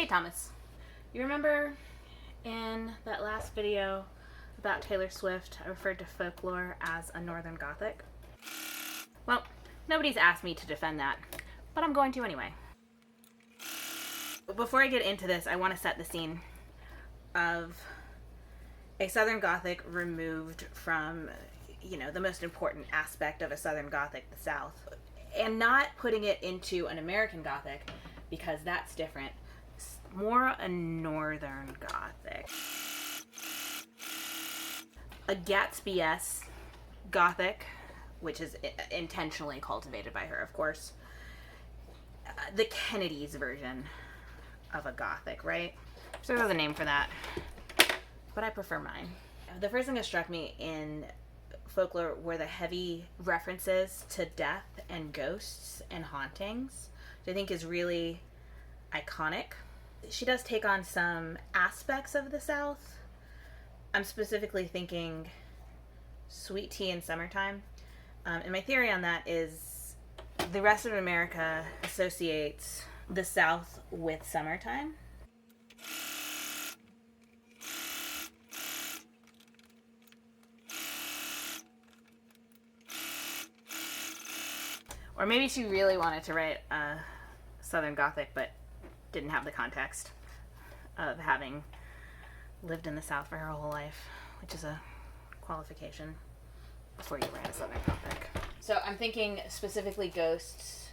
Hey Thomas, you remember in that last video about Taylor Swift, I referred to folklore as a Northern Gothic? Well, nobody's asked me to defend that, but I'm going to anyway. But before I get into this, I want to set the scene of a Southern Gothic removed from, the most important aspect of a Southern Gothic, the South, and not putting it into an American Gothic, because that's different. More a Northern Gothic. A Gatsby-esque Gothic, which is intentionally cultivated by her, of course. The Kennedys version of a Gothic, right? So there's a name for that, but I prefer mine. The first thing that struck me in folklore were the heavy references to death and ghosts and hauntings, which I think is really iconic. She does take on some aspects of the South. I'm specifically thinking sweet tea in summertime. And my theory on that is the rest of America associates the South with summertime. Or maybe she really wanted to write a Southern Gothic, but didn't have the context of having lived in the South for her whole life, which is a qualification before you write a Southern Gothic. So I'm thinking specifically ghosts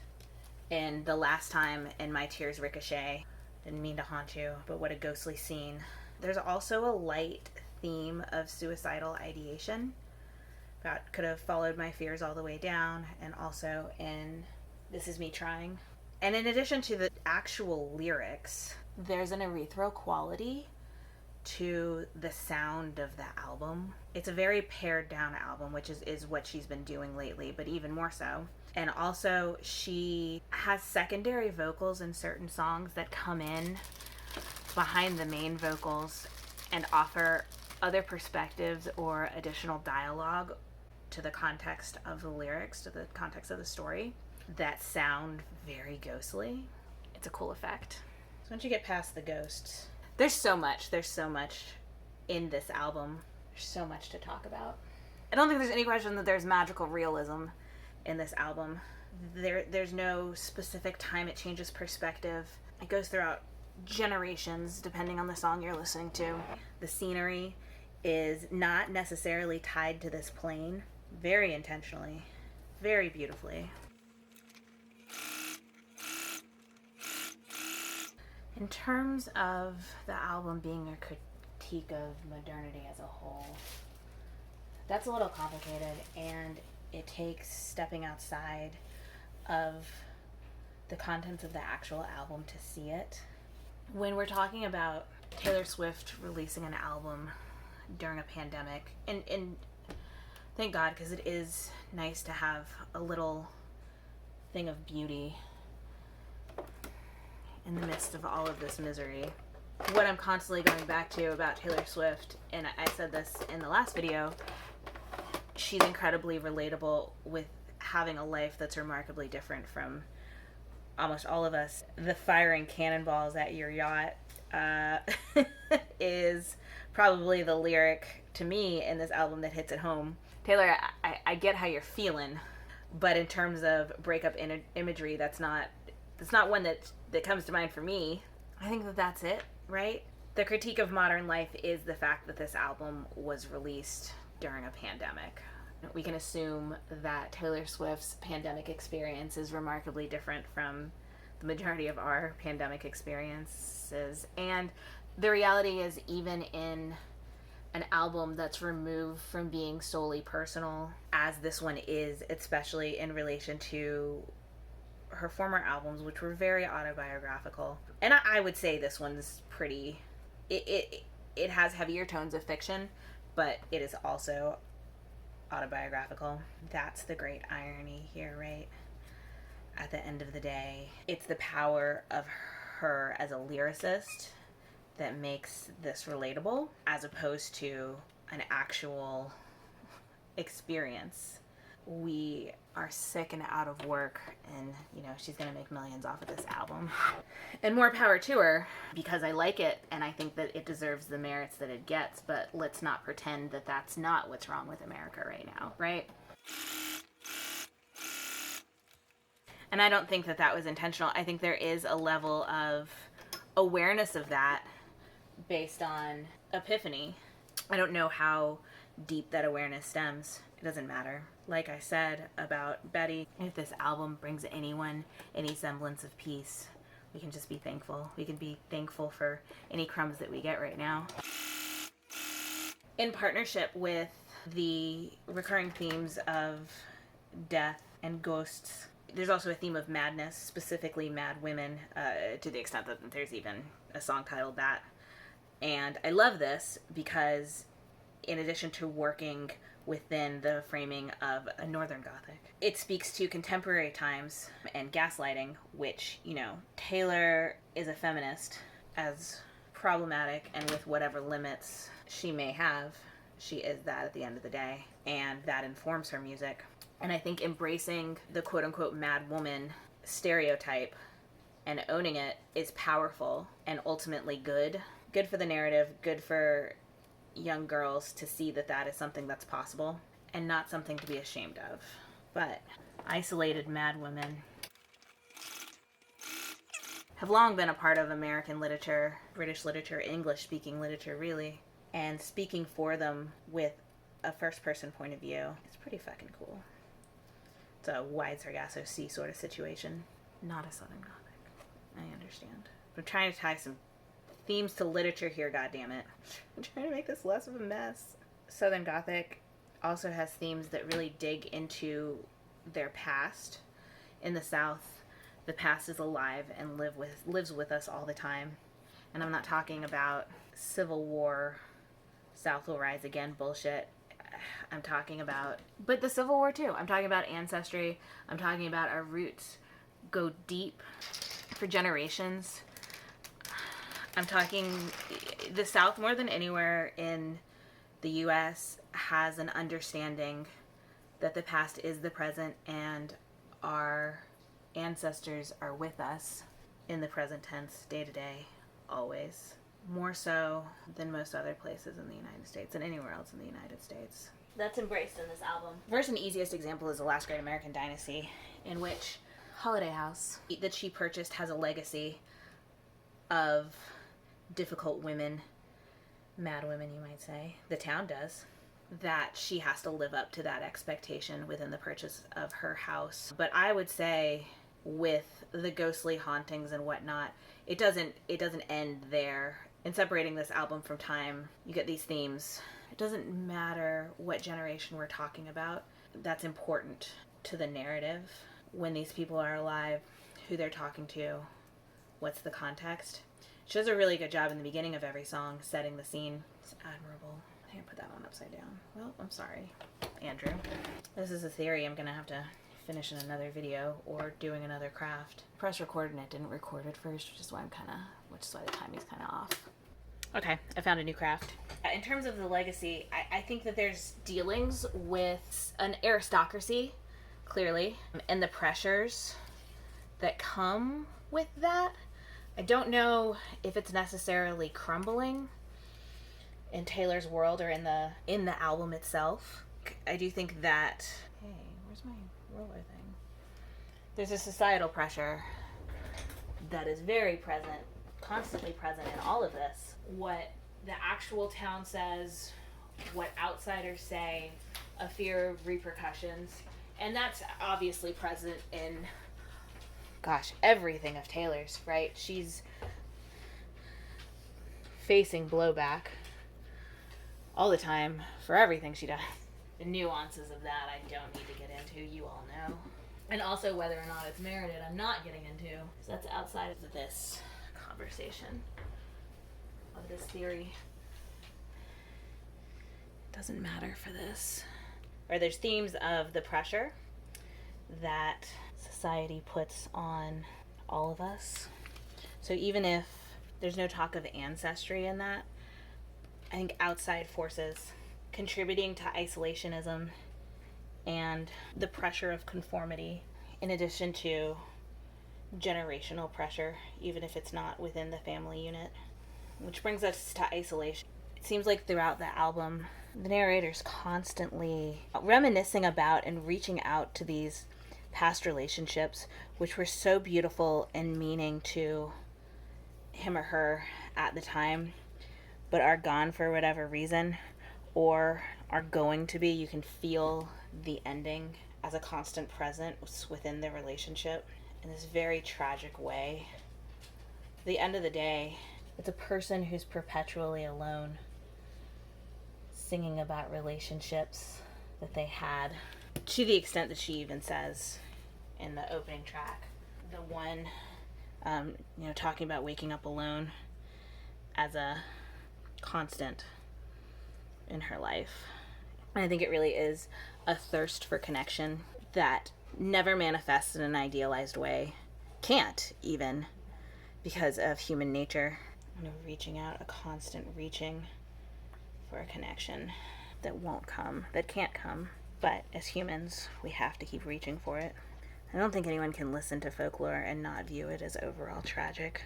in The Last Time in My Tears Ricochet. Didn't mean to haunt you, but what a ghostly scene. There's also a light theme of suicidal ideation. God could have followed my fears all the way down, and also in This Is Me Trying. And in addition to the actual lyrics, there's an ethereal quality to the sound of the album. It's a very pared down album, which is what she's been doing lately, but even more so. And also she has secondary vocals in certain songs that come in behind the main vocals and offer other perspectives or additional dialogue to the context of the lyrics, to the context of the story, that sound very ghostly. It's a cool effect. So once you get past the ghosts, there's so much in this album. There's so much to talk about. I don't think there's any question that there's magical realism in this album. There's no specific time it changes perspective. It goes throughout generations depending on the song you're listening to. The scenery is not necessarily tied to this plane, very intentionally, very beautifully. In terms of the album being a critique of modernity as a whole, that's a little complicated, and it takes stepping outside of the contents of the actual album to see it. When we're talking about Taylor Swift releasing an album during a pandemic, and thank God, because it is nice to have a little thing of beauty in the midst of all of this misery. What I'm constantly going back to about Taylor Swift, and I said this in the last video, she's incredibly relatable with having a life that's remarkably different from almost all of us. The firing cannonballs at your yacht is probably the lyric to me in this album that hits it home. Taylor, I get how you're feeling, but in terms of breakup imagery, that's not one that comes to mind for me. I think that's it, right? The critique of modern life is the fact that this album was released during a pandemic. We can assume that Taylor Swift's pandemic experience is remarkably different from the majority of our pandemic experiences. And the reality is, even in an album that's removed from being solely personal, as this one is, especially in relation to her former albums, which were very autobiographical. And I would say this one's pretty, it has heavier tones of fiction, but it is also autobiographical. That's the great irony here, right? At the end of the day, it's the power of her as a lyricist that makes this relatable, as opposed to an actual experience we are sick and out of work, and you know, she's gonna make millions off of this album. And more power to her, because I like it and I think that it deserves the merits that it gets, but let's not pretend that that's not what's wrong with America right now, right? And I don't think that that was intentional. I think there is a level of awareness of that based on epiphany. I don't know how deep that awareness stems. It doesn't matter. Like I said about Betty, if this album brings anyone any semblance of peace, we can just be thankful. We can be thankful for any crumbs that we get right now. In partnership with the recurring themes of death and ghosts, there's also a theme of madness, specifically mad women, to the extent that there's even a song titled that. And I love this because in addition to working within the framing of a Northern Gothic, it speaks to contemporary times and gaslighting, which, you know, Taylor is a feminist, as problematic and with whatever limits she may have, she is that at the end of the day, and that informs her music. And I think embracing the quote-unquote mad woman stereotype and owning it is powerful and ultimately good. Good for the narrative, good for young girls to see that that is something that's possible and not something to be ashamed of. But isolated mad women have long been a part of American literature, British literature, English-speaking literature, really. And speaking for them with a first-person point of view is pretty fucking cool. It's a wide Sargasso Sea sort of situation. Not a Southern Gothic. I understand. I'm trying to tie some themes to literature here, goddammit. I'm trying to make this less of a mess. Southern Gothic also has themes that really dig into their past. In the South, the past is alive and lives with us all the time. And I'm not talking about Civil War, South will rise again bullshit. I'm talking about, but the Civil War too. I'm talking about ancestry. I'm talking about our roots go deep for generations. I'm talking the South more than anywhere in the U.S. has an understanding that the past is the present and our ancestors are with us in the present tense, day to day, always. More so than most other places in the United States and anywhere else in the United States. That's embraced in this album. First and easiest example is The Last Great American Dynasty, in which Holiday House that she purchased has a legacy of difficult women, mad women you might say, the town does, that she has to live up to that expectation within the purchase of her house. But I would say with the ghostly hauntings and whatnot, it doesn't end there. In separating this album from time, you get these themes. It doesn't matter what generation we're talking about. That's important to the narrative. When these people are alive, who they're talking to, what's the context. She does a really good job in the beginning of every song, setting the scene. It's admirable. I think I put that one upside down. Well, I'm sorry, Andrew. This is a theory I'm gonna have to finish in another video or doing another craft. Press record and it didn't record at first, which is why the timing's kind of off. Okay, I found a new craft. In terms of the legacy, I think that there's dealings with an aristocracy, clearly, and the pressures that come with that. I don't know if it's necessarily crumbling in Taylor's world or in the album itself. I do think that, hey, where's my roller thing? There's a societal pressure that is very present, constantly present in all of this. What the actual town says, what outsiders say, a fear of repercussions, and that's obviously present in, gosh, everything of Taylor's, right? She's facing blowback all the time for everything she does. The nuances of that I don't need to get into, you all know. And also whether or not it's merited, I'm not getting into, because that's outside of this conversation, of this theory. It doesn't matter for this. Or there's themes of the pressure that society puts on all of us. So even if there's no talk of ancestry in that, I think outside forces contributing to isolationism and the pressure of conformity, in addition to generational pressure, even if it's not within the family unit. Which brings us to isolation. It seems like throughout the album, the narrator's constantly reminiscing about and reaching out to these past relationships, which were so beautiful and meaning to him or her at the time, but are gone for whatever reason, or are going to be. You can feel the ending as a constant presence within the relationship in this very tragic way. At the end of the day, it's a person who's perpetually alone, singing about relationships that they had, to the extent that she even says in the opening track, the one, talking about waking up alone as a constant in her life. And I think it really is a thirst for connection that never manifests in an idealized way. Can't, even, because of human nature. Reaching out, a constant reaching for a connection that won't come, that can't come. But as humans, we have to keep reaching for it. I don't think anyone can listen to folklore and not view it as overall tragic.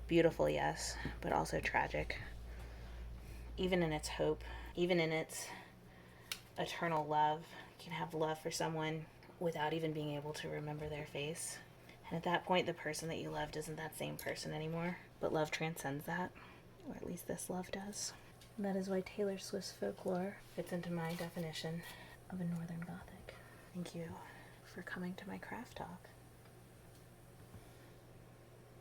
Beautiful, yes, but also tragic. Even in its hope, even in its eternal love. You can have love for someone without even being able to remember their face. And at that point, the person that you loved isn't that same person anymore. But love transcends that, or at least this love does. And that is why Taylor Swift's folklore fits into my definition of a Northern Gothic. Thank you for coming to my craft talk.